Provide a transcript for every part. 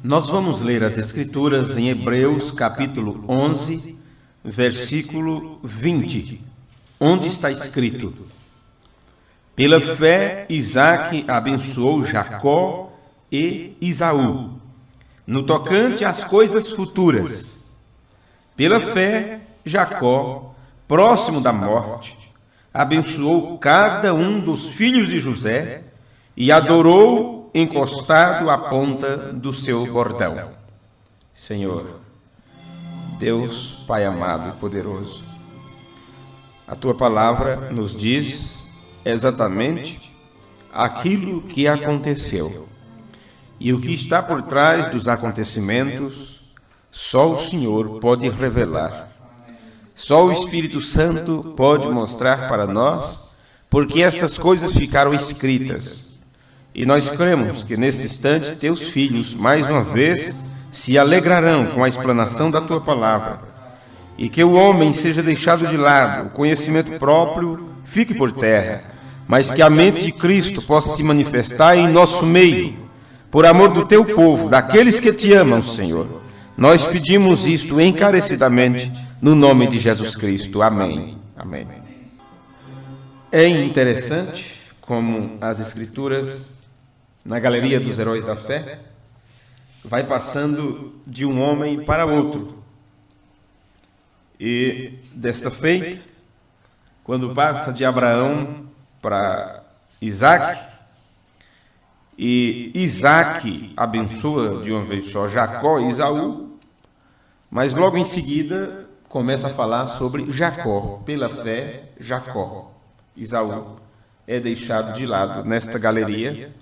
Nós vamos ler as Escrituras em Hebreus, capítulo 11, versículo 20, onde está escrito: Pela fé, Isaque abençoou Jacó e Esaú, no tocante às coisas futuras. Pela fé, Jacó, próximo da morte, abençoou cada um dos filhos de José e adorou encostado à ponta do seu bordão. Senhor, Deus Pai amado e poderoso, a Tua palavra nos diz exatamente aquilo que aconteceu. E o que está por trás dos acontecimentos, só o Senhor pode revelar. Só o Espírito Santo pode mostrar para nós, porque estas coisas ficaram escritas. E nós cremos que nesse instante teus filhos, mais uma vez, se alegrarão com a explanação da tua palavra. E que o homem seja deixado de lado, o conhecimento próprio fique por terra, mas que a mente de Cristo possa se manifestar em nosso meio, por amor do teu povo, daqueles que te amam, Senhor. Nós pedimos isto encarecidamente, no nome de Jesus Cristo. Amém. Amém. É interessante como as Escrituras, na galeria dos heróis da fé, vai passando de um homem para outro. E desta feita, quando passa de Abraão para Isaque, e Isaque abençoa de uma vez só Jacó e Esaú, mas logo em seguida começa a falar sobre Jacó. Pela fé, Jacó. Esaú é deixado de lado nesta galeria.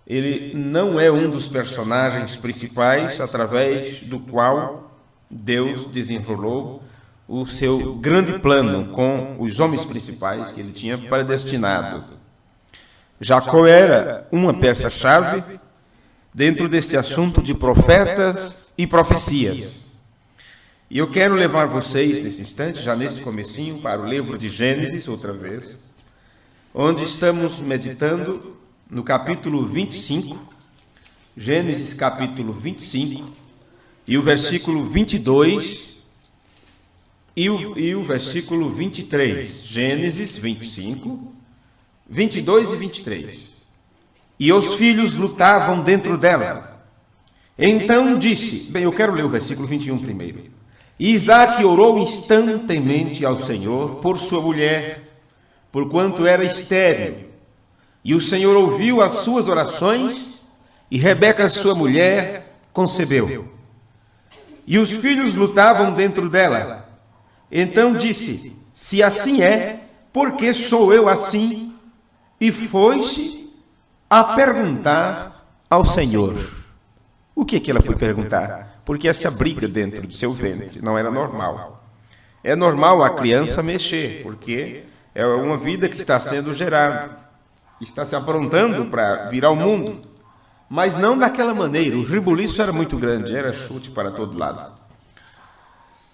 Ele não é um dos personagens principais através do qual Deus desenrolou o seu grande plano com os homens principais que ele tinha predestinado. Jacó era uma peça-chave dentro deste assunto de profetas e profecias. E eu quero levar vocês, nesse instante, já nesse comecinho, para o livro de Gênesis, outra vez, onde estamos meditando no capítulo 25, Gênesis capítulo 25, e o versículo 22 e o versículo 23. Gênesis 25, 22 e 23. E os filhos lutavam dentro dela. Então disse... Bem, eu quero ler o versículo 21 primeiro. E Isaque orou instantemente ao Senhor por sua mulher, porquanto era estéril. E o Senhor ouviu as suas orações, e Rebeca, sua mulher, concebeu. E os filhos lutavam dentro dela. Então disse: se assim é, por que sou eu assim? E foi-se a perguntar ao Senhor. O que ela foi perguntar? Porque essa briga dentro do seu ventre não era normal. É normal a criança mexer, porque é uma vida que está sendo gerada. Está se aprontando para vir ao mundo, mas não daquela maneira. O rebuliço era muito grande, era chute para todo lado.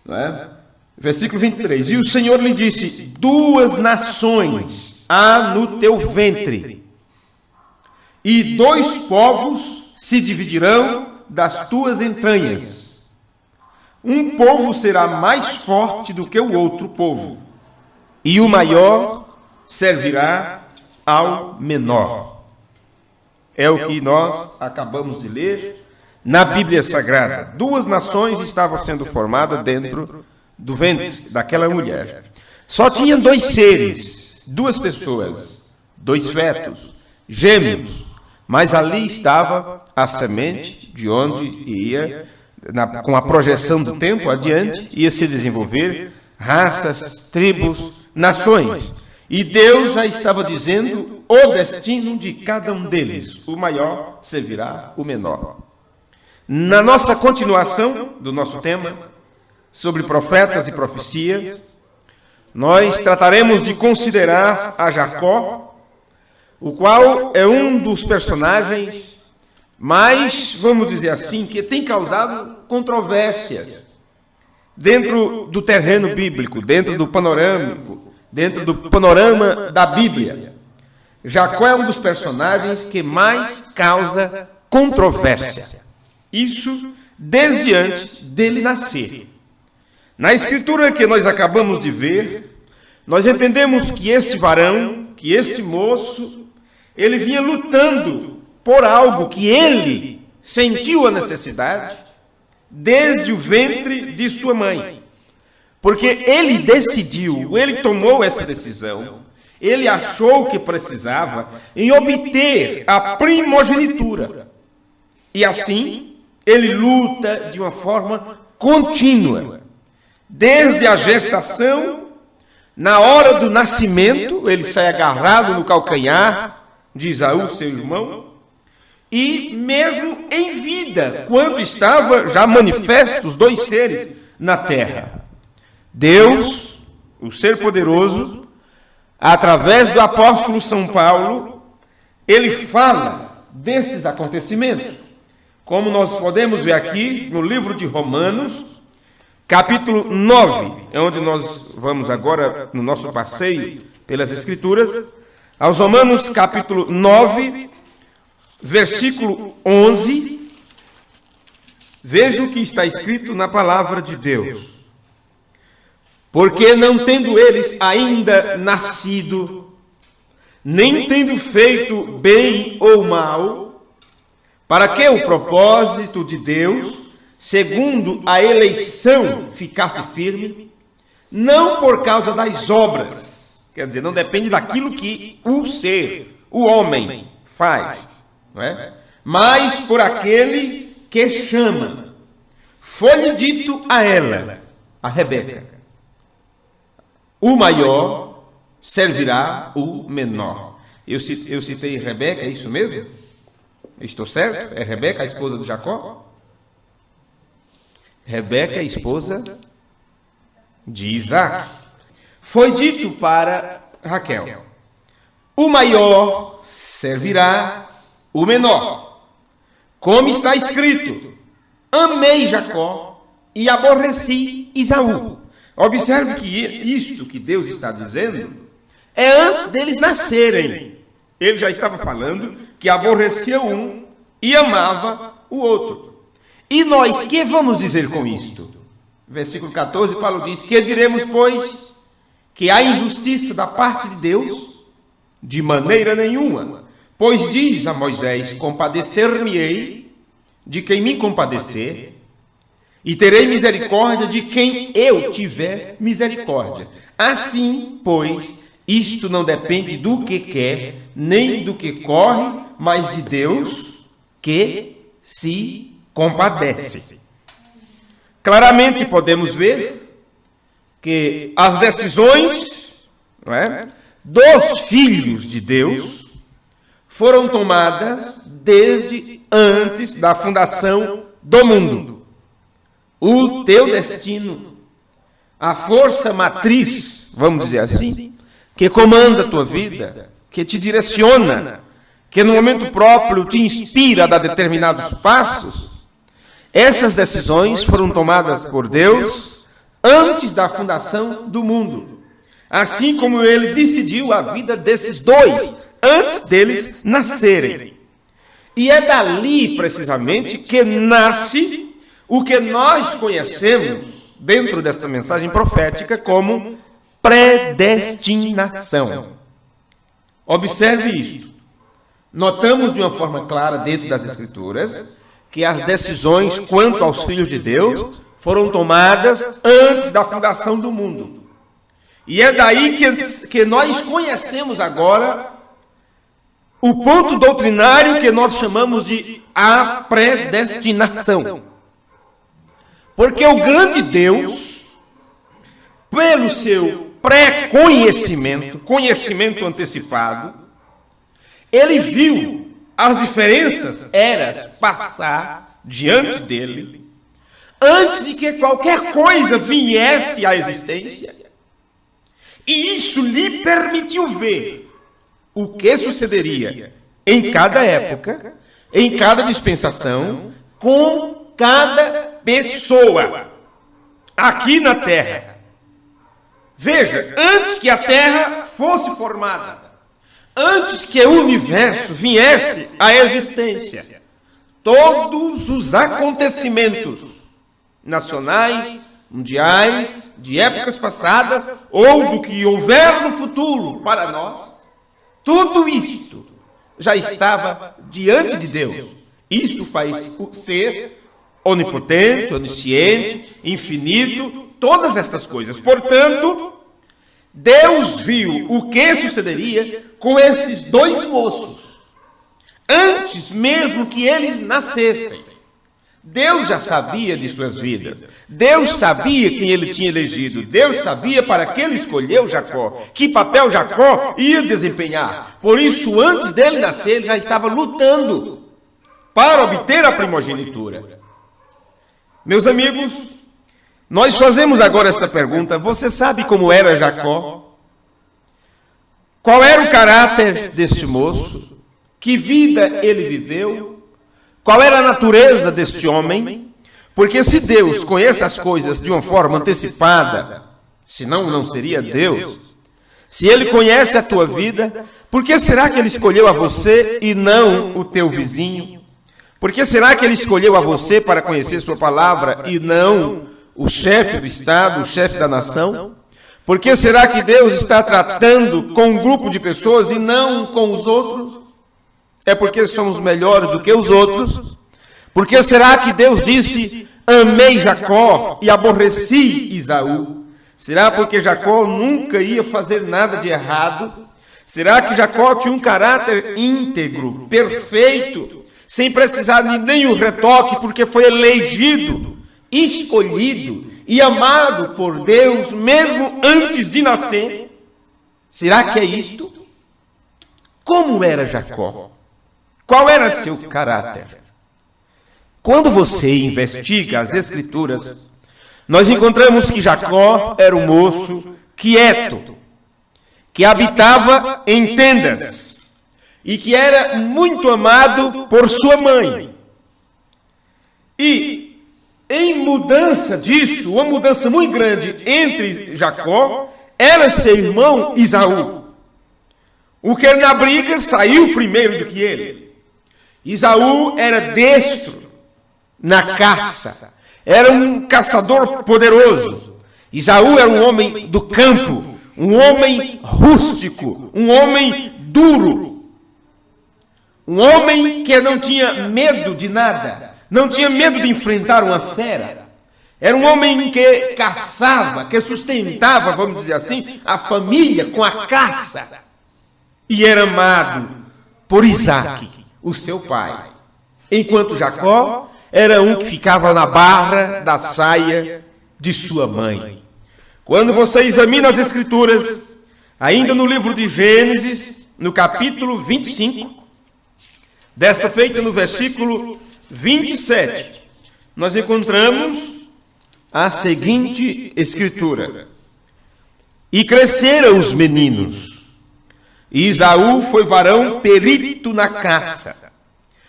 Não é? Versículo 23. E o Senhor lhe disse: 2 nações há no teu ventre, e 2 povos se dividirão das tuas entranhas. Um povo será mais forte do que o outro povo, e o maior servirá ao menor. É o que nós acabamos de ler na Bíblia Sagrada. 2 nações estavam sendo formadas dentro do ventre daquela mulher. Só tinha 2 seres, 2 pessoas, 2 fetos, gêmeos, mas ali estava a semente de onde ia, com a projeção do tempo adiante, ia se desenvolver raças, tribos, nações. E Deus já estava dizendo o destino de cada um deles. O maior servirá o menor. Na nossa continuação do nosso tema, sobre profetas e profecias, nós trataremos de considerar a Jacó, o qual é um dos personagens mais, vamos dizer assim, que tem causado controvérsias dentro do terreno bíblico, dentro do panorama da Bíblia. Jacó é um dos personagens que mais causa controvérsia. Isso desde antes dele nascer. Na escritura que nós acabamos de ver, nós entendemos que este varão, que este moço, ele vinha lutando por algo que ele sentiu a necessidade desde o ventre de sua mãe. Porque ele decidiu, ele tomou essa decisão, ele achou que precisava em obter a primogenitura. E assim, ele luta de uma forma contínua. Desde a gestação, na hora do nascimento, ele sai agarrado no calcanhar de Esaú, seu irmão, e mesmo em vida, quando estava já manifestos os dois seres na terra. Deus, o ser poderoso, através do apóstolo São Paulo, ele fala destes acontecimentos. Como nós podemos ver aqui no livro de Romanos, capítulo 9, é onde nós vamos agora no nosso passeio pelas Escrituras, aos Romanos capítulo 9, versículo 11, veja o que está escrito na palavra de Deus. Porque não tendo eles ainda nascido, nem tendo feito bem ou mal, para que o propósito de Deus, segundo a eleição, ficasse firme, não por causa das obras, quer dizer, não depende daquilo que o ser, o homem, faz, não é? Mas por aquele que chama. Foi-lhe dito a ela, a Rebeca, o maior servirá o menor. Eu citei Rebeca, é isso mesmo? Estou certo? É Rebeca, a esposa de Jacó? Rebeca, a esposa de Isaac. Foi dito para Raquel, o maior servirá o menor. Como está escrito, amei Jacó e aborreci Esaú. Observe que isto que Deus está dizendo é antes deles nascerem. Ele já estava falando que aborrecia um e amava o outro. E nós, que vamos dizer com isto? Versículo 14, Paulo diz, que diremos, pois, que há injustiça da parte de Deus? De maneira nenhuma. Pois diz a Moisés, compadecer-me-ei de quem me compadecer, e terei misericórdia de quem eu tiver misericórdia. Assim, pois, isto não depende do que quer, nem do que corre, mas de Deus que se compadece. Claramente podemos ver que as decisões, não é, dos filhos de Deus foram tomadas desde antes da fundação do mundo. O teu destino, a força matriz, vamos dizer assim, que comanda a tua vida, que te direciona, que no momento próprio te inspira a dar determinados passos, essas decisões foram tomadas por Deus antes da fundação do mundo. Assim como ele decidiu a vida desses dois, antes deles nascerem. E é dali, precisamente, que nasce o que nós conhecemos, dentro desta mensagem profética, como predestinação. Observe isto. Notamos de uma forma clara, dentro das Escrituras, que as decisões quanto aos filhos de Deus foram tomadas antes da fundação do mundo. E é daí que nós conhecemos agora o ponto doutrinário que nós chamamos de a predestinação. Porque o grande Deus, pelo seu pré-conhecimento, conhecimento antecipado, ele viu as diferentes eras passar diante dele, antes de que qualquer coisa viesse à existência, e isso lhe permitiu ver o que sucederia em cada época, em cada dispensação, com cada pessoa aqui na terra. Veja, antes que a terra fosse formada, antes que o universo viesse à existência, todos os acontecimentos nacionais, mundiais, de épocas passadas ou do que houver no futuro para nós, tudo isto já estava diante de Deus. Isto faz o ser onipotente, onisciente, infinito, todas estas coisas. Portanto, Deus viu o que sucederia com esses dois moços, antes mesmo que eles nascessem. Deus já sabia de suas vidas. Deus sabia quem ele tinha elegido. Deus sabia para que ele escolheu Jacó, que papel Jacó ia desempenhar. Por isso, antes dele nascer, ele já estava lutando para obter a primogenitura. Meus amigos, nós fazemos agora esta pergunta. Você sabe como era Jacó? Qual era o caráter deste moço? Que vida ele viveu? Qual era a natureza deste homem? Porque se Deus conhece as coisas de uma forma antecipada, senão não seria Deus. Se ele conhece a tua vida, por que será que ele escolheu a você e não o teu vizinho? Por que será que ele escolheu a você para conhecer sua palavra e não o chefe do Estado, o chefe da nação? Por que será que Deus está tratando com um grupo de pessoas e não com os outros? É porque somos melhores do que os outros? Por que será que Deus disse, amei Jacó e aborreci Esaú? Será porque Jacó nunca ia fazer nada de errado? Será que Jacó tinha um caráter íntegro, perfeito, sem precisar de nenhum retoque, porque foi elegido, escolhido e amado por Deus, mesmo antes de nascer? Será que é isto? Como era Jacó? Qual era seu caráter? Quando você investiga as Escrituras, nós encontramos que Jacó era um moço quieto, que habitava em tendas e que era muito amado por sua mãe. E, em mudança disso, uma mudança muito grande entre Jacó, era seu irmão Esaú. O que na briga saiu primeiro do que ele. Esaú era destro na caça, era um caçador poderoso. Esaú era um homem do campo, um homem rústico, um homem duro, um homem que não tinha medo de nada, não tinha medo de enfrentar uma fera. Era um homem que caçava, que sustentava, vamos dizer assim, a família com a caça. E era amado por Isaque, o seu pai. Enquanto Jacó era um que ficava na barra da saia de sua mãe. Quando você examina as Escrituras, ainda no livro de Gênesis, no capítulo 25, desta feita no versículo 27, nós encontramos a seguinte escritura: e cresceram os meninos, e Esaú foi varão perito na caça,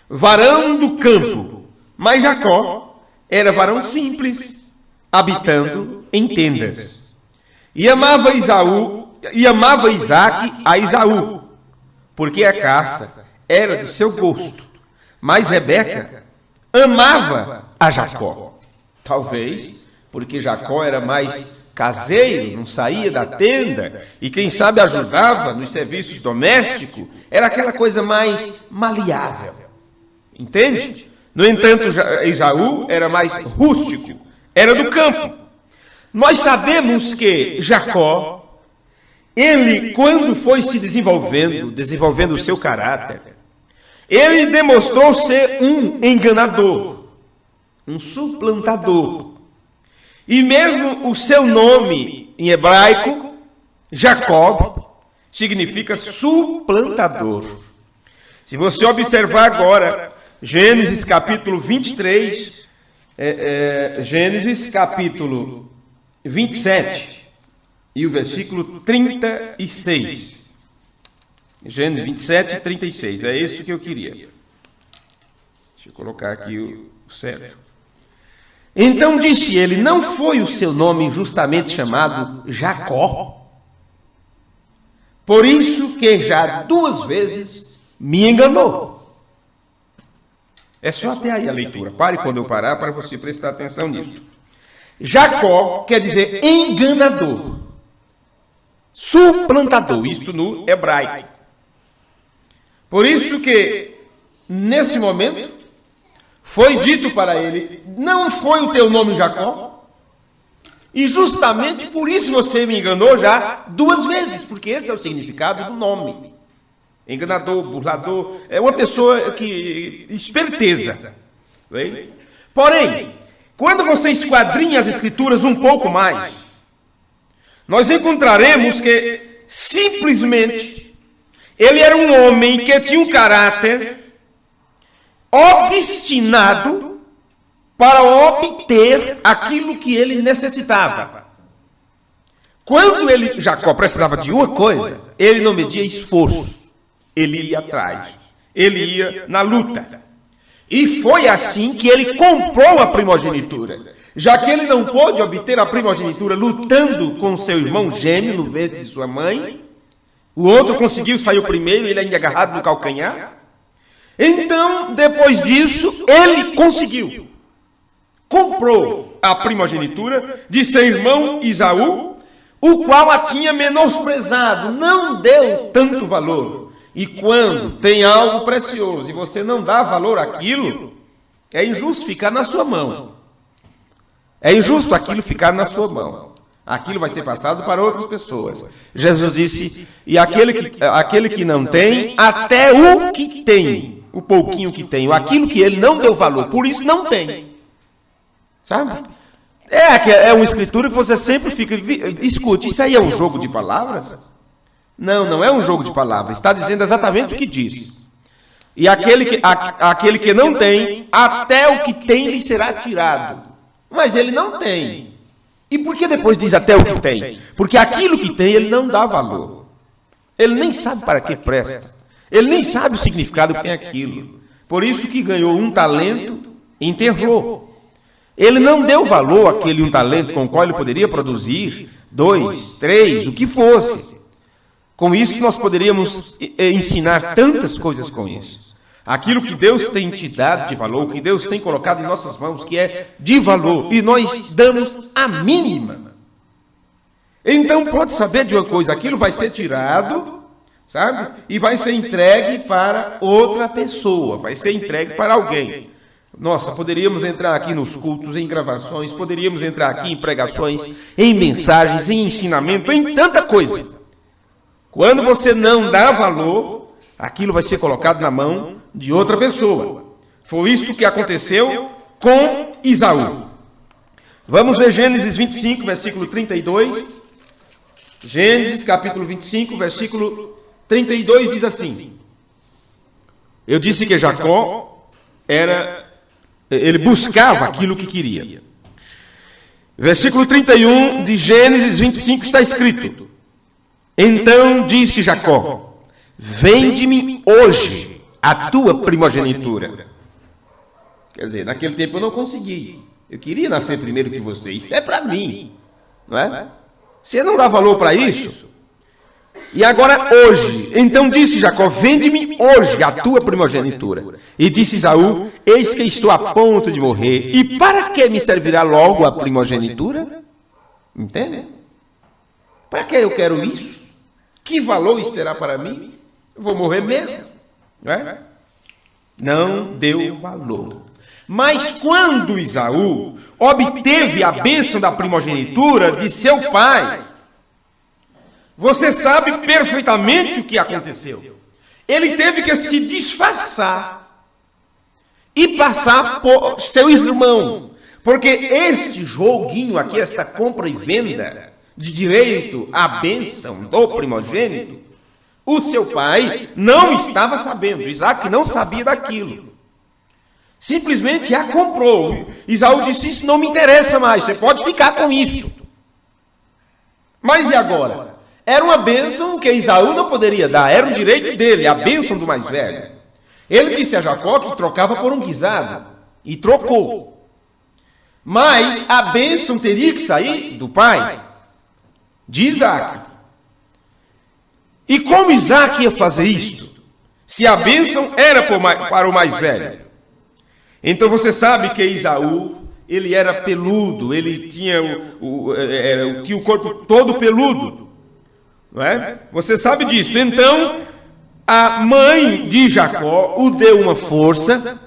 varão do campo, mas Jacó era varão simples, habitando em tendas. E amava Isaque a Esaú, porque a caça era de seu gosto. Mas Rebeca amava a Jacó. Talvez porque Jacó era mais caseiro, não saía da tenda, e quem sabe ajudava nos serviços domésticos, era aquela coisa mais maleável. Entende? No entanto, Esaú era mais rústico, era do campo. Nós sabemos que Jacó, ele, quando foi se desenvolvendo o seu caráter, ele demonstrou ser um enganador, um suplantador. E mesmo o seu nome em hebraico, Jacob, significa suplantador. Se você observar agora, Gênesis capítulo 23, Gênesis capítulo 27 e o versículo 36. Gênesis 27 e 36, é isso que eu queria. Deixa eu colocar aqui o certo. Então disse ele, não foi o seu nome justamente chamado Jacó? Por isso que já 2 vezes me enganou. É só até aí a leitura. Pare quando eu parar para você prestar atenção nisso. Jacó quer dizer enganador, suplantador, isto no hebraico. Por isso que, nesse momento, foi dito para ele, não foi o teu nome Jacó? E justamente por isso você me enganou já 2 vezes, porque esse é o significado do nome. Enganador, burlador, é uma pessoa que esperteza. Porém, quando você esquadrinha as escrituras um pouco mais, nós encontraremos que simplesmente ele era um homem que tinha um caráter obstinado para obter aquilo que ele necessitava. Quando Jacó precisava de uma coisa, ele não media esforço, ele ia atrás, ele ia na luta. E foi assim que ele comprou a primogenitura, já que ele não pôde obter a primogenitura lutando com seu irmão gêmeo no ventre de sua mãe. O outro conseguiu sair o primeiro, ele ainda agarrado no calcanhar. Então, depois disso, ele conseguiu. Comprou a primogenitura de seu irmão Esaú, o qual a tinha menosprezado, não deu tanto valor. E quando tem algo precioso e você não dá valor àquilo, é injusto ficar na sua mão. É injusto aquilo ficar na sua mão. Aquilo vai ser passado para outras pessoas. Jesus disse, e aquele que não tem, até o que tem, o pouquinho que tem, aquilo que ele não deu valor, por isso não tem. Sabe? É uma escritura que você sempre fica, escute, isso aí é um jogo de palavras? Não, não é um jogo de palavras, está dizendo exatamente o que diz. E aquele que não tem, até o que tem lhe será tirado. Mas ele não tem. E por que depois diz até o que tem? Porque aquilo que tem ele não dá valor. Ele nem sabe para que presta. Ele nem sabe o significado que tem aquilo. Por isso que ganhou um talento e enterrou. Ele não deu valor àquele um talento com o qual ele poderia produzir 2, 3, o que fosse. Com isso, nós poderíamos ensinar tantas coisas com isso. Aquilo que Deus tem te dado de valor, o que Deus tem colocado em nossas mãos, que é de valor, e nós damos a mínima. Então, pode saber de uma coisa, aquilo vai ser tirado, sabe? E vai ser entregue para outra pessoa, vai ser entregue para alguém. Nossa, poderíamos entrar aqui nos cultos, em gravações, poderíamos entrar aqui em pregações, em mensagens, em ensinamento, em tanta coisa. Quando você não dá valor, aquilo vai ser colocado na mão de outra pessoa. Foi isto que aconteceu com Esaú. Vamos ver Gênesis 25, versículo 32. Gênesis, capítulo 25, versículo 32, diz assim. Eu disse que Jacó ele buscava aquilo que queria. Versículo 31 de Gênesis 25 está escrito. Então disse Jacó, vende-me hoje a tua primogenitura. Quer dizer, naquele tempo eu não consegui. Eu queria nascer primeiro que você. Isso é para mim. Não é? Você não dá valor para isso? E agora hoje. Então disse Jacó, vende-me hoje a tua primogenitura. E disse Esaú, eis que estou a ponto de morrer. E para que me servirá logo a primogenitura? Entende? Para que eu quero isso? Que valor isso terá para mim? Eu vou morrer mesmo. Não é? Não deu valor. Mas quando Esaú obteve a bênção da primogenitura de seu pai, você sabe perfeitamente o que aconteceu. Ele teve que se disfarçar e passar por seu irmão. Porque este joguinho aqui, esta compra e venda de direito à bênção do primogênito, o seu pai não estava sabendo. Isaac não sabia daquilo. Simplesmente a comprou. Esaú disse, isso não me interessa mais, você pode ficar com isso. Mas e agora? Era uma bênção que Esaú não poderia dar, era um direito dele, a bênção do mais velho. Ele disse a Jacó que trocava por um guisado, e trocou. Mas a bênção teria que sair do pai, de Isaac. E como Isaac ia fazer isso? Se a bênção era para o mais velho? Então você sabe que Esaú, ele era peludo, ele tinha tinha o corpo todo peludo, não é? Você sabe disso. Então a mãe de Jacó o deu uma força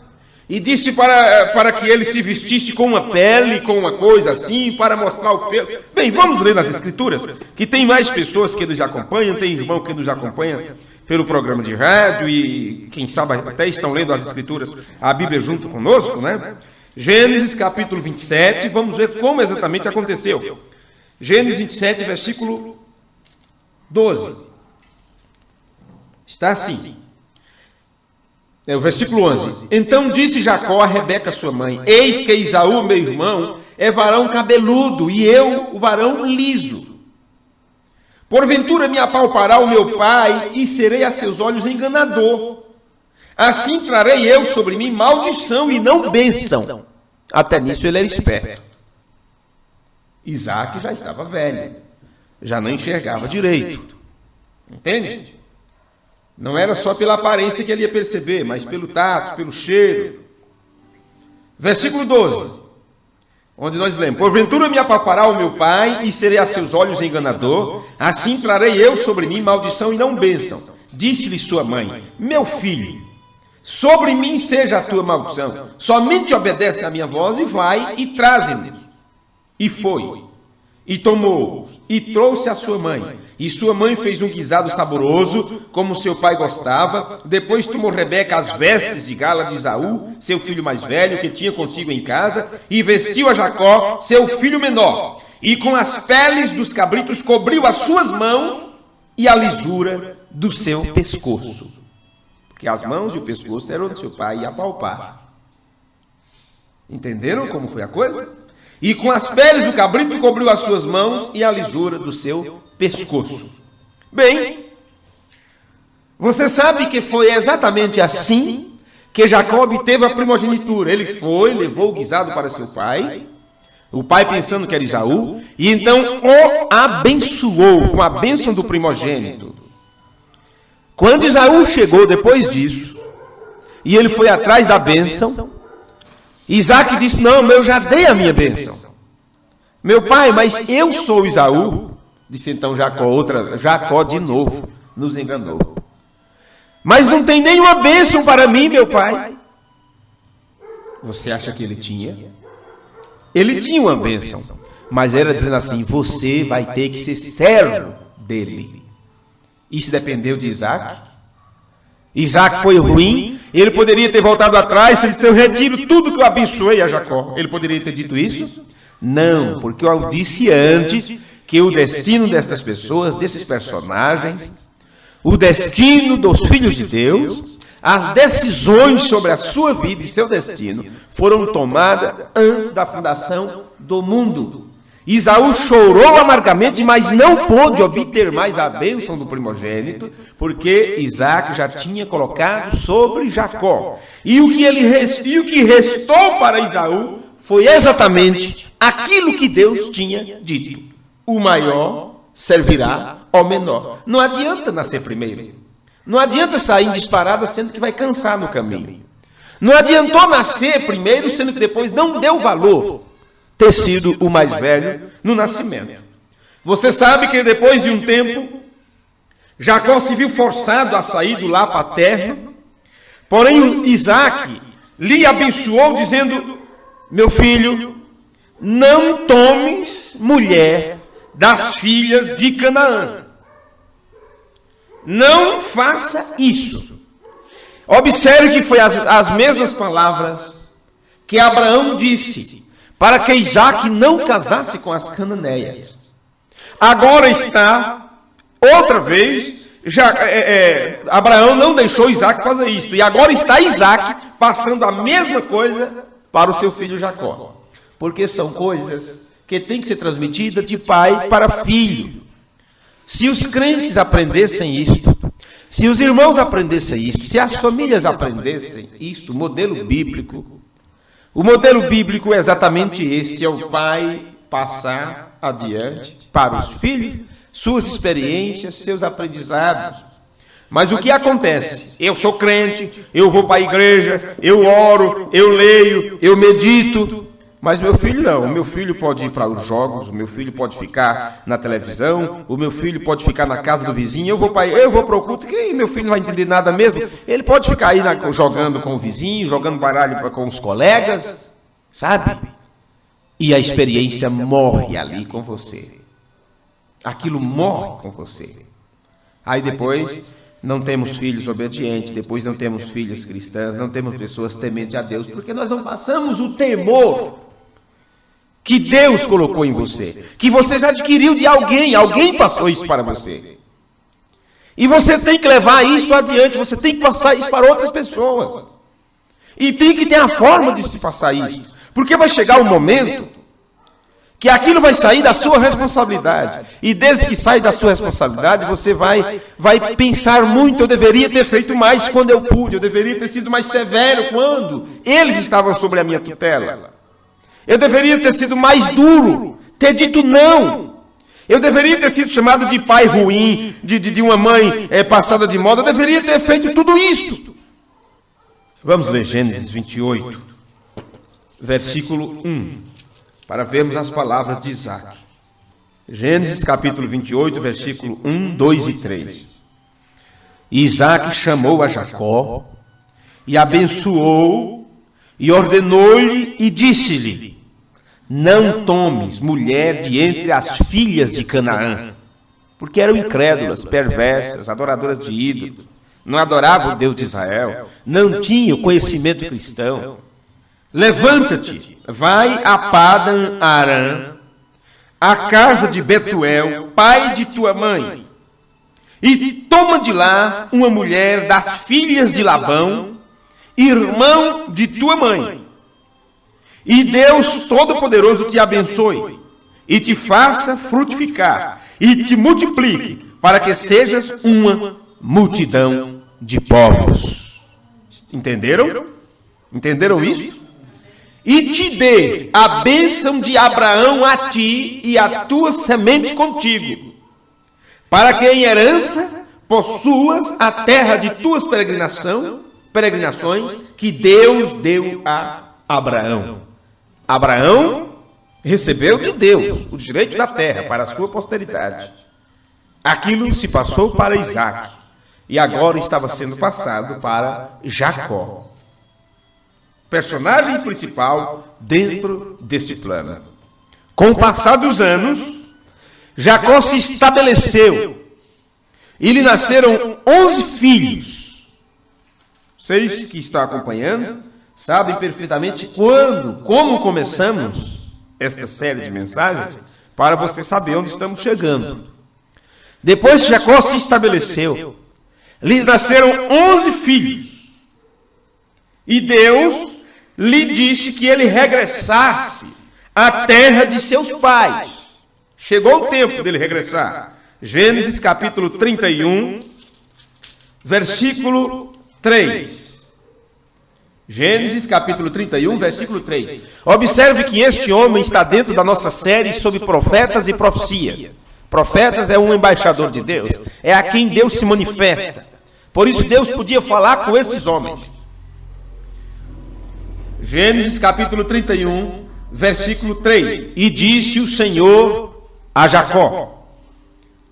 e disse para que ele se vestisse com uma pele, com uma coisa assim, para mostrar o pelo. Bem, vamos ler nas Escrituras, que tem mais pessoas que nos acompanham, tem irmão que nos acompanha pelo programa de rádio e, quem sabe, até estão lendo as Escrituras, a Bíblia junto conosco, né? Gênesis capítulo 27, vamos ver como exatamente aconteceu. Gênesis 27, versículo 12. Está assim. É o versículo 11. Então disse Jacó a Rebeca, sua mãe: eis que Esaú, meu irmão, é varão cabeludo, e eu, o varão liso. Porventura me apalpará o meu pai, e serei a seus olhos enganador. Assim trarei eu sobre mim maldição e não bênção. Até nisso ele era esperto. Isaac já estava velho, já não enxergava direito. Entende? Não era só pela aparência que ele ia perceber, mas pelo tato, pelo cheiro. Versículo 12, onde nós lemos: porventura me apalpará o meu pai, e serei a seus olhos enganador, assim trarei eu sobre mim maldição e não bênção. Disse-lhe sua mãe: meu filho, sobre mim seja a tua maldição, somente obedece à minha voz, e vai, e traze-nos. E foi, e tomou-os, e trouxe a sua mãe. E sua mãe fez um guisado saboroso, como seu pai gostava. Depois tomou Rebeca as vestes de gala de Esaú, seu filho mais velho, que tinha consigo em casa, e vestiu a Jacó, seu filho menor. E com as peles dos cabritos cobriu as suas mãos e a lisura do seu pescoço. Porque as mãos e o pescoço eram do seu pai, e apalpar. Entenderam como foi a coisa? E com as peles do cabrito cobriu as suas mãos e a lisura do seu pescoço. Bem, você sabe que foi exatamente assim que Jacó obteve a primogenitura. Ele foi, levou o guisado para seu pai, o pai pensando que era Esaú, e então o abençoou com a bênção do primogênito. Quando Esaú chegou depois disso, e ele foi atrás da bênção, Isaac disse: não, eu já dei a minha bênção. Meu pai, mas eu sou Esaú. Disse então Jacó de novo nos enganou. Mas não tem nenhuma bênção para mim, meu pai. Você acha que ele tinha? Ele tinha uma bênção, mas era dizendo assim: você vai ter que ser servo dele. Isso dependeu de Isaac. Isaac foi ruim, ele poderia ter voltado atrás, ele disse: eu retiro tudo que eu abençoei a Jacó. Ele poderia ter dito isso? Não, porque eu disse antes que o destino destas pessoas, desses personagens, o destino dos filhos de Deus, as decisões sobre a sua vida e seu destino foram tomadas antes da fundação do mundo. Esaú chorou amargamente, mas não pôde obter mais a bênção do primogênito, porque Isaac já tinha colocado sobre Jacó. E o que restou para Esaú foi exatamente aquilo que Deus tinha dito: o maior servirá ao menor. Não adianta nascer primeiro. Não adianta sair em disparada sendo que vai cansar no caminho. Não adiantou nascer primeiro, sendo que depois não deu valor ter sido o mais velho no nascimento. Você sabe que depois de um tempo, Jacó se viu forçado a sair do lar paterno, porém Isaac lhe abençoou dizendo: meu filho, não tomes mulher das filhas de Canaã. Não faça isso. Observe que foi as mesmas palavras que Abraão disse para que Isaac não casasse com as cananeias. Agora está, outra vez, Abraão não deixou Isaac fazer isso. E agora está Isaac passando a mesma coisa para o seu filho Jacó. Porque são coisas que têm que ser transmitidas de pai para filho. Se os crentes aprendessem isto, se os irmãos aprendessem isto, se as famílias aprendessem isto, o modelo bíblico é exatamente este: é o pai passar adiante para os filhos suas experiências, seus aprendizados. Mas o que acontece? Eu sou crente, eu vou para a igreja, eu oro, eu leio, eu medito. Mas meu filho não. O meu filho pode ir para os jogos, o meu filho pode ficar na televisão, o meu filho pode ficar na casa do vizinho. Eu vou para o culto, que meu filho não vai entender nada mesmo. Ele pode ficar aí jogando com o vizinho, jogando baralho com os colegas, sabe? E a experiência morre ali com você. Aquilo morre com você. Aí depois não temos filhos obedientes, depois não temos filhas cristãs, não temos pessoas tementes a Deus, porque nós não passamos o temor que Deus colocou em você, que você já adquiriu de alguém, alguém passou isso para você. E você tem que levar isso adiante, você tem que passar isso para outras pessoas. E tem que ter a forma de se passar isso, porque vai chegar um momento que aquilo vai sair da sua responsabilidade. E desde que sai da sua responsabilidade, você vai pensar muito, eu deveria ter feito mais quando eu pude, eu deveria ter sido mais severo quando eles estavam sobre a minha tutela. Eu deveria ter sido mais duro, ter dito não. Eu deveria ter sido chamado de pai ruim, de uma mãe passada de moda, eu deveria ter feito tudo isso. Vamos ler Gênesis 28, versículo 1. Para vermos as palavras de Isaac. Gênesis capítulo 28, versículo 1, 2 e 3. Isaac chamou a Jacó, e abençoou, e ordenou-lhe, e disse-lhe: não tomes mulher de entre as filhas de Canaã, porque eram incrédulas, perversas, adoradoras de ídolos, não adoravam o Deus de Israel, não tinham conhecimento cristão. Levanta-te, vai a Padan Aram, a casa de Betuel, pai de tua mãe, e toma de lá uma mulher das filhas de Labão, irmão de tua mãe. E Deus Todo-Poderoso te abençoe, e te faça frutificar, e te multiplique, para que sejas uma multidão de povos. Entenderam? Entenderam isso? E te dê a bênção de Abraão a ti e a tua semente contigo, para que em herança possuas a terra de tuas peregrinações que Deus deu a Abraão. Abraão recebeu de Deus o direito da terra para a sua posteridade. Aquilo se passou para Isaac e agora estava sendo passado para Jacó. Personagem principal dentro deste plano. Com o passar dos anos, Jacó se estabeleceu e lhe nasceram 11 filhos. Vocês que estão acompanhando sabem perfeitamente como começamos esta série de mensagens, para você saber onde estamos chegando. Depois que Jacó se estabeleceu, lhe nasceram 11 filhos. E Deus lhe disse que ele regressasse à terra de seus pais. Chegou o tempo dele regressar. Gênesis capítulo 31, versículo 3. Gênesis capítulo 31, versículo 3. Observe que este homem está dentro da nossa série sobre profetas e profecia. Profetas é um embaixador de Deus, é a quem Deus se manifesta. Por isso Deus podia falar com esses homens. Gênesis capítulo 31, versículo 3. E disse o Senhor a Jacó: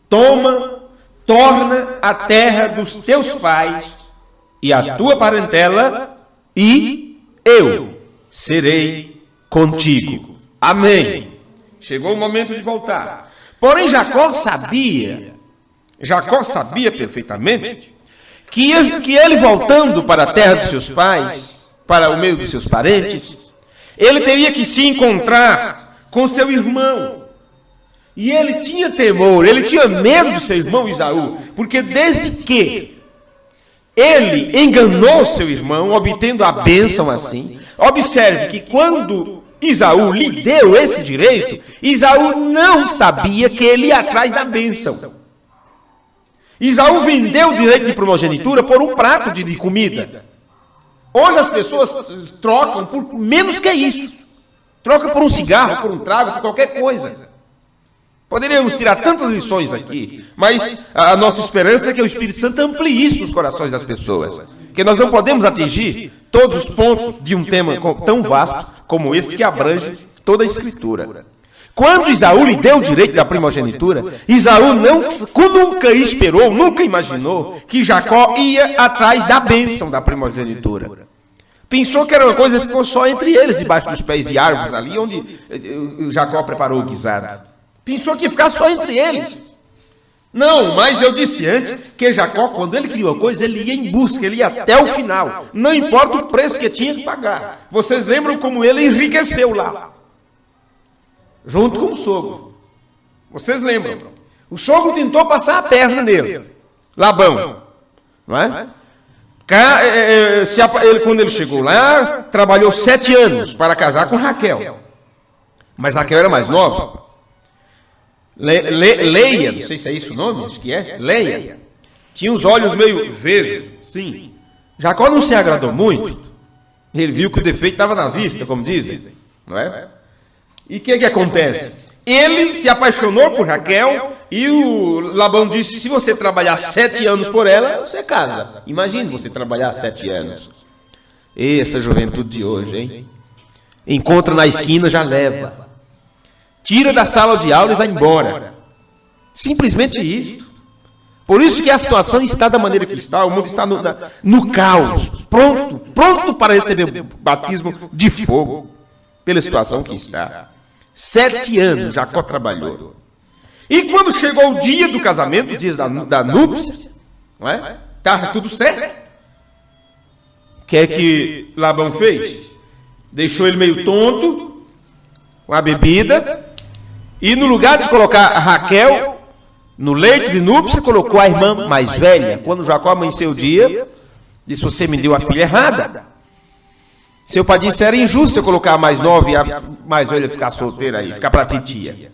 torna a terra dos teus pais e a tua parentela, e eu serei contigo. Amém. Chegou o momento de voltar. Porém, Jacó sabia perfeitamente que ele voltando para a terra dos seus pais, para o meio dos seus parentes, ele teria que se encontrar com seu irmão. E ele tinha temor, ele tinha medo do seu irmão Esaú, porque desde que ele enganou seu irmão, obtendo a bênção assim, observe que quando Esaú lhe deu esse direito, Esaú não sabia que ele ia atrás da bênção. Esaú vendeu o direito de primogenitura por um prato de comida. Hoje as pessoas trocam por menos que isso. Trocam por um cigarro, por um trago, por qualquer coisa. Poderíamos tirar tantas lições aqui, mas a nossa esperança é que o Espírito Santo amplie isso nos corações das pessoas. Porque nós não podemos atingir todos os pontos de um tema tão vasto como esse que abrange toda a Escritura. Quando Esaú lhe deu o direito da primogenitura, Esaú nunca esperou, nunca imaginou que Jacó ia atrás da bênção da primogenitura. Pensou que era uma coisa que ficou só entre eles, debaixo dos pés de árvores ali, onde Jacó preparou o guisado. Pensou que ia ficar só entre eles. Não, mas eu disse antes que Jacó, quando ele criou a coisa, ele ia em busca, ele ia até o final. Não importa o preço que tinha que pagar. Vocês lembram como ele enriqueceu lá? Junto com o sogro. Vocês lembram? O sogro tentou passar a perna nele. Labão. Não é? Quando ele chegou lá, trabalhou 7 anos para casar com Raquel. Mas Raquel era mais nova. Leia, não sei se é isso o nome, acho que é. Leia. Tinha os olhos meio verdes. Sim. Jacó não se agradou muito. Ele viu que o defeito estava na vista, como dizem. Não é? E o que acontece? Ele se apaixonou por Raquel e o Labão disse, se você trabalhar 7 anos por ela, você casa. Imagine você trabalhar 7 anos. Essa juventude de hoje, hein? Encontra na esquina, já leva. Tira da sala de aula e vai embora. Simplesmente isso. Por isso que a situação está da maneira que está, o mundo está no caos, pronto para receber o batismo de fogo, pela situação que está. 7 anos Jacó trabalhou. E quando chegou o dia do casamento, o dia da núpcia, não é? Estava tudo certo. O que é que Labão fez? Deixou ele meio tonto, com a bebida, e no lugar de colocar a Raquel no leito de núpcia, colocou a irmã mais velha. Quando Jacó amanheceu o dia, disse, você me deu a filha errada. Seu pai disse, era injusto eu colocar a mais nova e a mais velha ficar solteira aí, ficar para titia.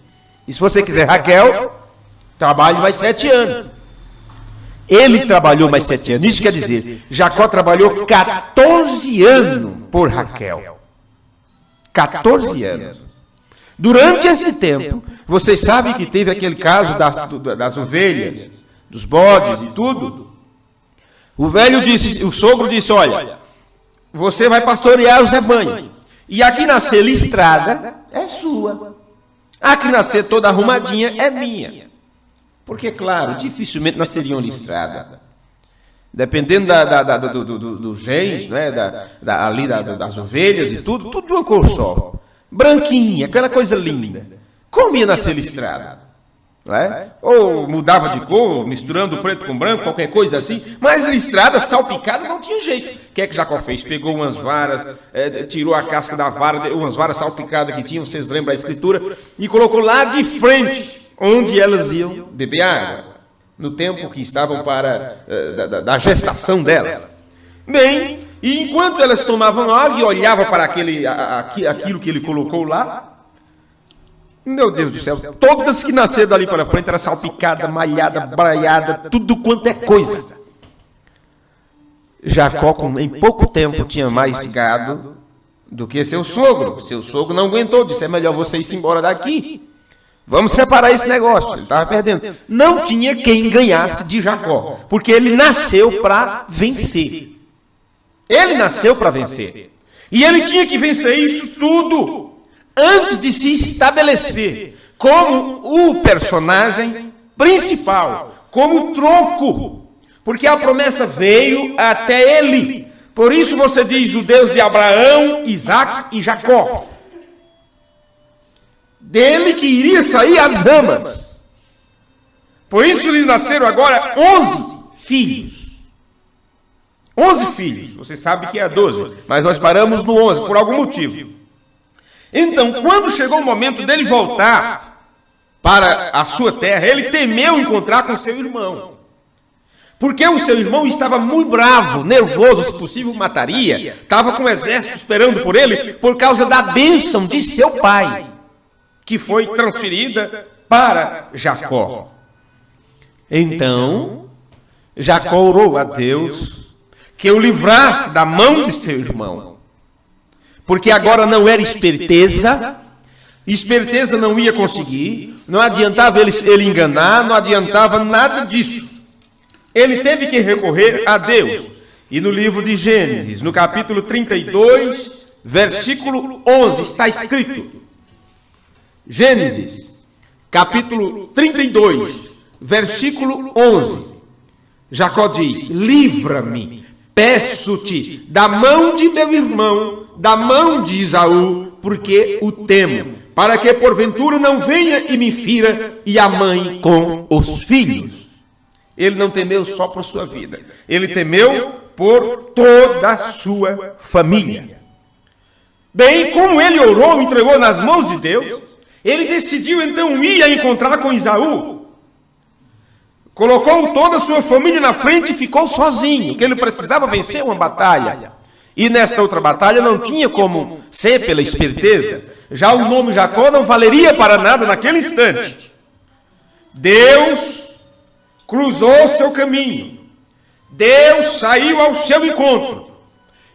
E se você quiser Raquel, trabalhe mais 7 anos. Ele trabalhou mais 7 anos. Isso quer dizer, Jacó trabalhou 14 anos por Raquel. 14 anos. Durante esse tempo, vocês sabem que teve aquele caso das ovelhas, dos bodes e tudo. O sogro disse, olha, você vai pastorear os rebanhos. E aqui nascer listrada é sua. Aqui nascer toda arrumadinha é minha. Porque, claro, dificilmente nasceriam listrada. Dependendo dos genes, né, das ovelhas e tudo de uma cor só. Branquinha, aquela coisa linda. Como ia nascer listrada? Não é? Ou mudava de cor, misturando preto com branco, qualquer coisa assim. Mas listrada, salpicada, não tinha jeito. O que é que Jacó fez? Pegou umas varas, tirou a casca da vara, umas varas salpicadas que tinham, vocês lembram da escritura, e colocou lá de frente, onde elas iam beber água, no tempo que estavam da gestação delas. Bem, e enquanto elas tomavam água e olhavam para aquilo que ele colocou lá, meu Deus do céu, todas que nasceram dali para frente eram salpicadas, malhada, braiada, tudo quanto é coisa. Jacó, em pouco tempo, tinha mais gado do que seu sogro. Seu sogro não aguentou, disse, é melhor você ir embora daqui. Vamos separar esse negócio. Ele estava perdendo. Não tinha quem ganhasse de Jacó, porque ele nasceu para vencer. Ele nasceu para vencer. E ele tinha que vencer isso tudo antes de se estabelecer como o personagem principal, como tronco. Porque a promessa veio até ele. Por isso você diz o Deus de Abraão, Isaac e Jacó. Dele que iria sair as ramas. Por isso lhe nasceram agora 11 filhos. 11 filhos. Você sabe que é 12, mas nós paramos no 11 por algum motivo. Então, quando chegou o momento dele voltar para a sua terra, ele temeu encontrar com seu irmão. Porque o seu irmão estava muito bravo, nervoso, se possível mataria. Estava com o exército esperando por ele por causa da bênção de seu pai, que foi transferida para Jacó. Então, Jacó orou a Deus que o livrasse da mão de seu irmão. Porque agora não era esperteza, Esperteza não ia conseguir, não adiantava ele enganar, não adiantava nada disso. Ele teve que recorrer a Deus. E no livro de Gênesis, no capítulo 32, versículo 11, está escrito. Gênesis, capítulo 32, versículo 11. Jacó diz: livra-me, peço-te, da mão de meu irmão, da mão de Esaú, porque o temo, para que porventura não venha e me fira, e a mãe com os filhos. Ele não temeu só por sua vida, ele temeu por toda a sua família. Bem, como ele orou, entregou nas mãos de Deus, ele decidiu então ir a encontrar com Esaú. Colocou toda a sua família na frente e ficou sozinho, que ele precisava vencer uma batalha. E nesta outra batalha não tinha como ser pela esperteza. Já o nome Jacó não valeria para nada naquele instante. Deus cruzou seu caminho. Deus saiu ao seu encontro.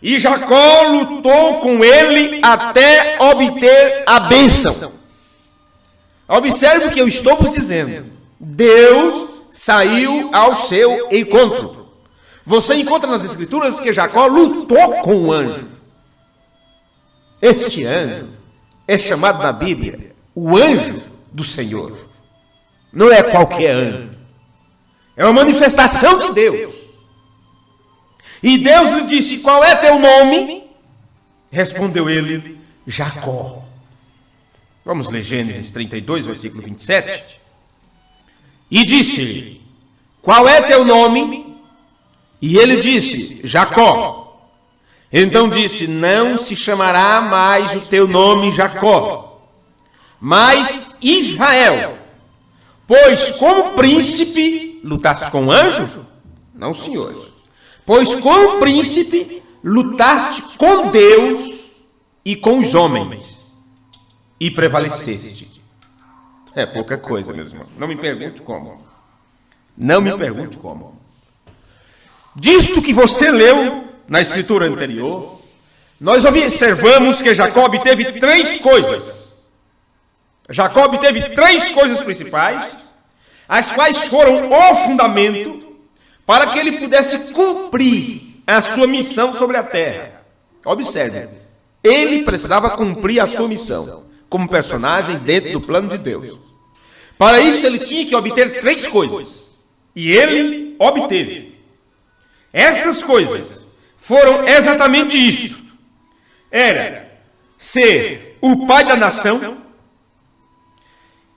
E Jacó lutou com ele até obter a bênção. Observe o que eu estou vos dizendo. Deus saiu ao seu encontro. Você encontra nas Escrituras que Jacó lutou com o anjo. Este anjo é chamado na Bíblia o anjo do Senhor. Não é qualquer anjo. É uma manifestação de Deus. E Deus lhe disse: qual é teu nome? Respondeu ele: Jacó. Vamos ler Gênesis 32, versículo 27. E disse-lhe: qual é teu nome? E ele disse: Jacó. Então disse: não se chamará mais o teu nome Jacó, mas Israel. Pois como príncipe lutaste com anjo? Não, senhor. Pois como príncipe lutaste com Deus e com os homens, e prevaleceste. É pouca coisa, meus irmãos. Não me pergunte como. Não me pergunte como. Disto que você leu na escritura anterior, nós observamos que Jacó teve três coisas. Jacó teve três coisas principais, as quais foram o fundamento para que ele pudesse cumprir a sua missão sobre a terra. Observe, ele precisava cumprir a sua missão como personagem dentro do plano de Deus. Para isso ele tinha que obter três coisas, e ele obteve. Estas coisas foram exatamente isto. Era ser o pai da nação.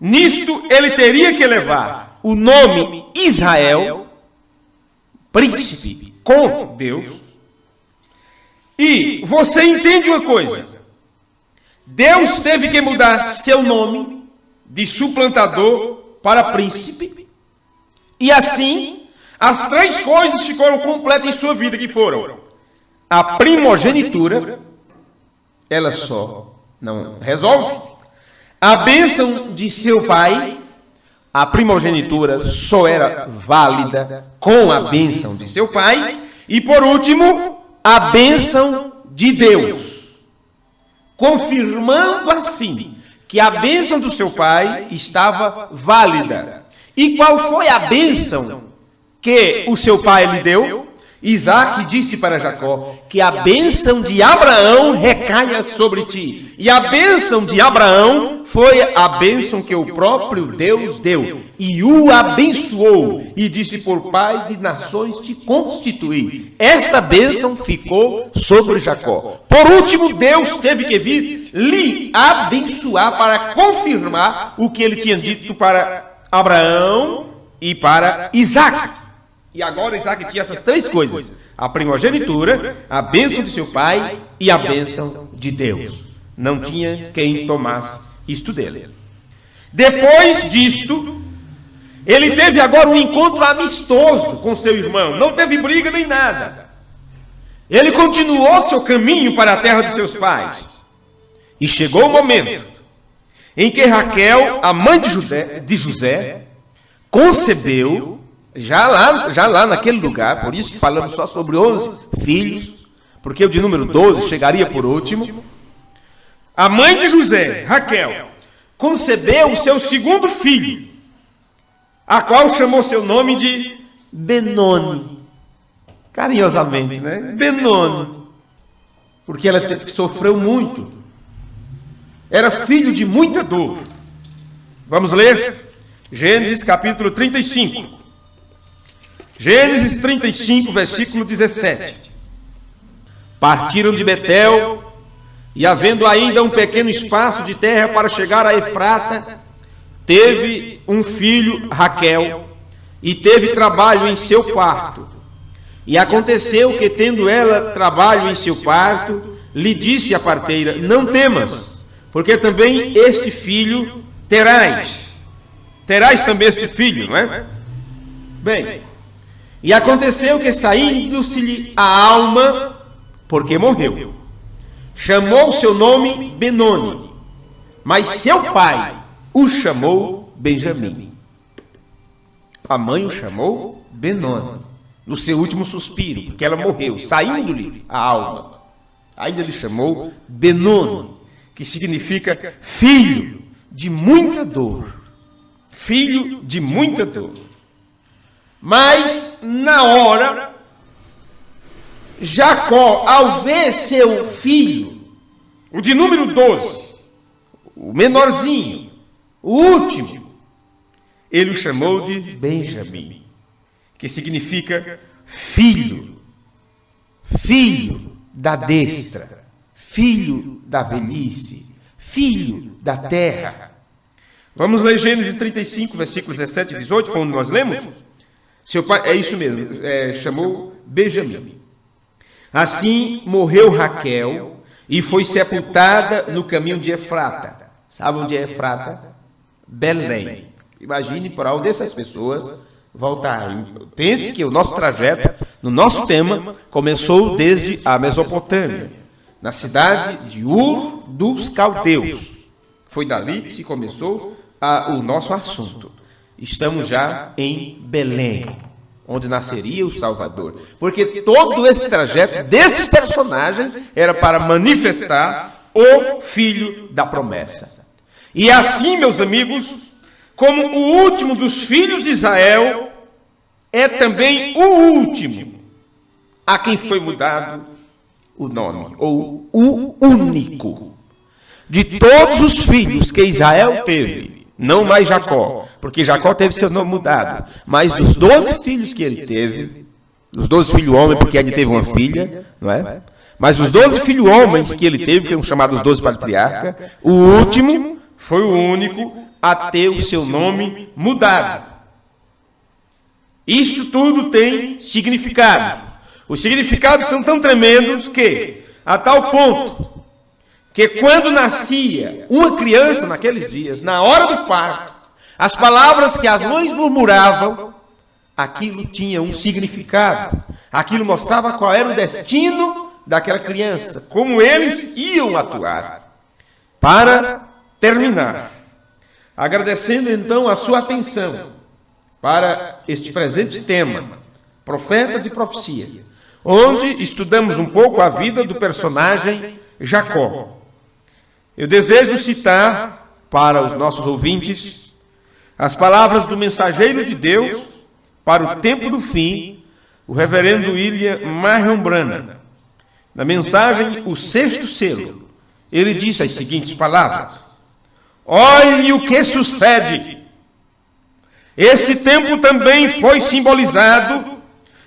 Nisto ele teria que levar o nome Israel, príncipe com Deus. E você entende uma coisa: Deus teve que mudar seu nome de suplantador para príncipe. E assim, as três coisas ficaram completas em sua vida, que foram a primogenitura, ela só não resolve. A bênção de seu pai, a primogenitura só era válida com a bênção de seu pai. E por último, a bênção de Deus, confirmando assim que a bênção do seu pai estava válida. E qual foi a bênção que o seu pai lhe deu? Isaac disse para Jacó que a bênção de Abraão recaia sobre ti. E a bênção de Abraão foi a bênção que o próprio Deus deu. E o abençoou. E disse: por pai de nações te constituí. Esta bênção ficou sobre Jacó. Por último, Deus teve que vir lhe abençoar para confirmar o que ele tinha dito para Abraão e para Isaac. E agora Isaac tinha essas três coisas: a primogenitura, a bênção de seu pai e a bênção de Deus. Não tinha quem tomasse isto dele. Depois disto, ele teve agora um encontro amistoso com seu irmão. Não teve briga nem nada. Ele continuou seu caminho para a terra de seus pais. E chegou o momento em que Raquel, a mãe de José, concebeu, já lá naquele lugar. Por isso que falamos só sobre 11 filhos, porque o de número 12 chegaria por último. A mãe de José, Raquel, concebeu o seu segundo filho, a qual chamou seu nome de Benoni. Carinhosamente, né? Benoni. Porque ela sofreu muito. Era filho de muita dor. Vamos ler? Gênesis capítulo 35. Gênesis 35, versículo 17. Partiram de Betel, e havendo ainda um pequeno espaço de terra para chegar a Efrata, teve um filho, Raquel, e teve trabalho em seu parto. E aconteceu que, tendo ela trabalho em seu parto, lhe disse a parteira: não temas, porque também este filho terás. Terás também este filho, não é? Bem, e aconteceu que, saindo-se-lhe a alma, porque morreu, chamou seu nome Benoni, mas seu pai o chamou Benjamim. A mãe o chamou Benoni, no seu último suspiro, porque ela morreu, saindo-lhe a alma. Ainda lhe chamou Benoni, que significa filho de muita dor. Filho de muita dor. Mas, na hora, Jacó, ao ver seu filho, o de número 12, o menorzinho, o último, ele o chamou de Benjamim, que significa filho, filho da destra, filho da velhice, filho da terra. Vamos ler Gênesis 35, versículos 17 e 18, foi onde nós lemos? Seu pai, é isso mesmo, chamou Benjamim. Assim morreu Raquel e foi sepultada no caminho de Efrata. Sabe onde é Efrata? Belém. Imagine para onde essas pessoas voltarem. Pense que o nosso trajeto, no nosso tema, começou desde a Mesopotâmia, na cidade de Ur dos Caldeus. Foi dali que se começou o nosso assunto. Estamos já em Belém, onde nasceria o Salvador. Porque todo esse trajeto desses personagens era para manifestar o Filho da promessa. E assim, meus amigos, como o último dos filhos de Israel, é também o último a quem foi mudado o nome, ou o único. De todos os filhos que Israel teve, não mais Jacó, porque Jacó teve seu nome mudado, mas dos 12 filhos que ele teve, dos 12 filhos homens, porque ele teve uma filha, não é? Mas os 12 filhos homens que ele teve, que são chamados 12 patriarcas, o último foi o único a ter o seu nome mudado. Isto tudo tem significado. Os significados são tão tremendos que, a tal ponto, que quando nascia uma criança naqueles dias, na hora do parto, as palavras que as mães murmuravam, aquilo tinha um significado. Aquilo mostrava qual era o destino daquela criança, como eles iam atuar. Para terminar, agradecendo então a sua atenção para este presente tema, profetas e profecia, onde estudamos um pouco a vida do personagem Jacó. Eu desejo citar para os nossos ouvintes as palavras do mensageiro de Deus para o tempo do fim, o reverendo William Marion Branham. Na mensagem O Sexto Selo, ele disse as seguintes palavras: olhe o que sucede. Este tempo também foi simbolizado,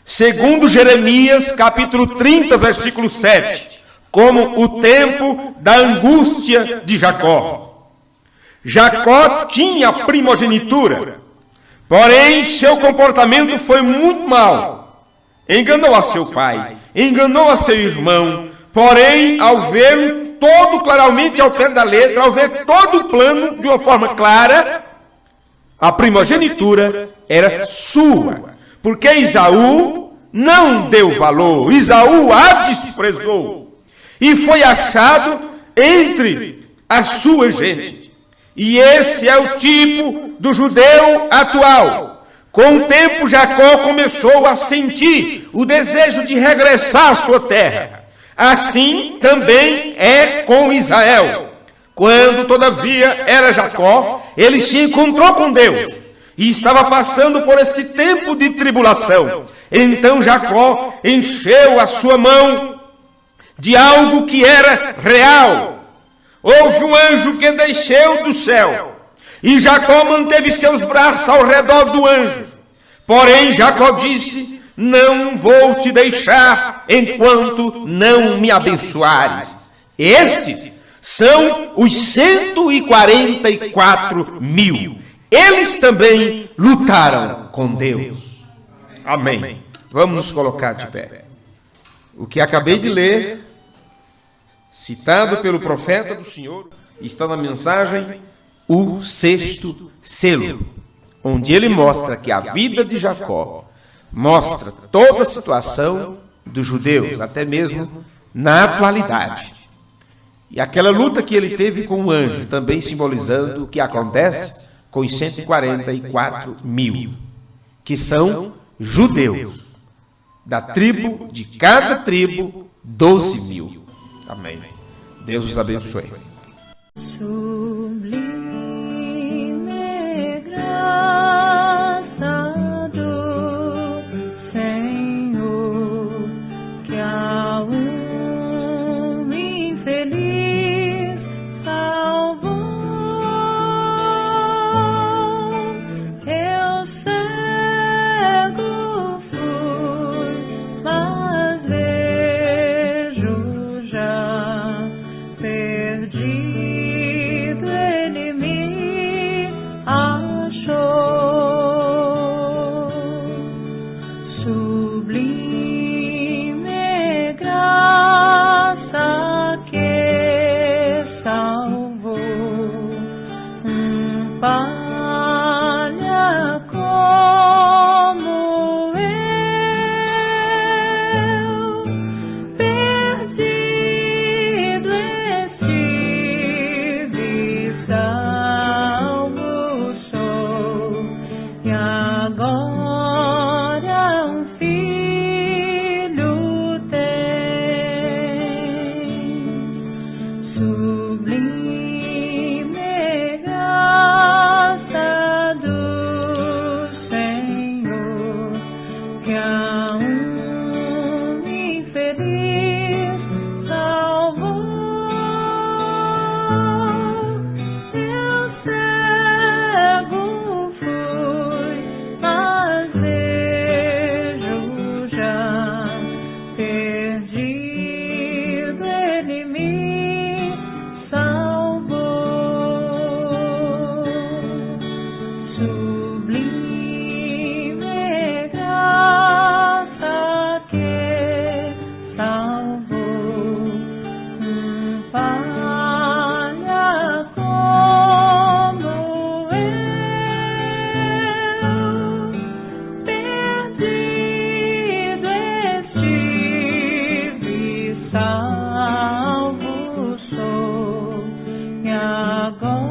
segundo Jeremias, capítulo 30, versículo 7, como o tempo da angústia de Jacó. Jacó tinha primogenitura, porém seu comportamento foi muito mau. Enganou a seu pai, enganou a seu irmão, porém, ao ver todo claramente ao pé da letra, ao ver todo o plano de uma forma clara, a primogenitura era sua, porque Esaú não deu valor, Esaú a desprezou. E foi achado entre a sua gente. E esse é o tipo do judeu atual. Com o tempo, Jacó começou a sentir o desejo de regressar à sua terra. Assim também é com Israel. Quando, todavia, era Jacó, ele se encontrou com Deus e estava passando por este tempo de tribulação. Então Jacó encheu a sua mão de algo que era real. Houve um anjo que desceu do céu e Jacó manteve seus braços ao redor do anjo. Porém Jacó disse: não vou te deixar enquanto não me abençoares. Estes são os 144 mil. Eles também lutaram com Deus. Amém. Vamos nos colocar de pé. O que acabei de ler, citado pelo profeta do Senhor, está na mensagem O Sexto Selo, onde ele mostra que a vida de Jacó mostra toda a situação dos judeus, até mesmo na atualidade. E aquela luta que ele teve com o anjo, também simbolizando o que acontece com os 144 mil, que são judeus. Da tribo, de cada tribo, 12 mil. Amém. Deus os abençoe. Salvo sou, e agora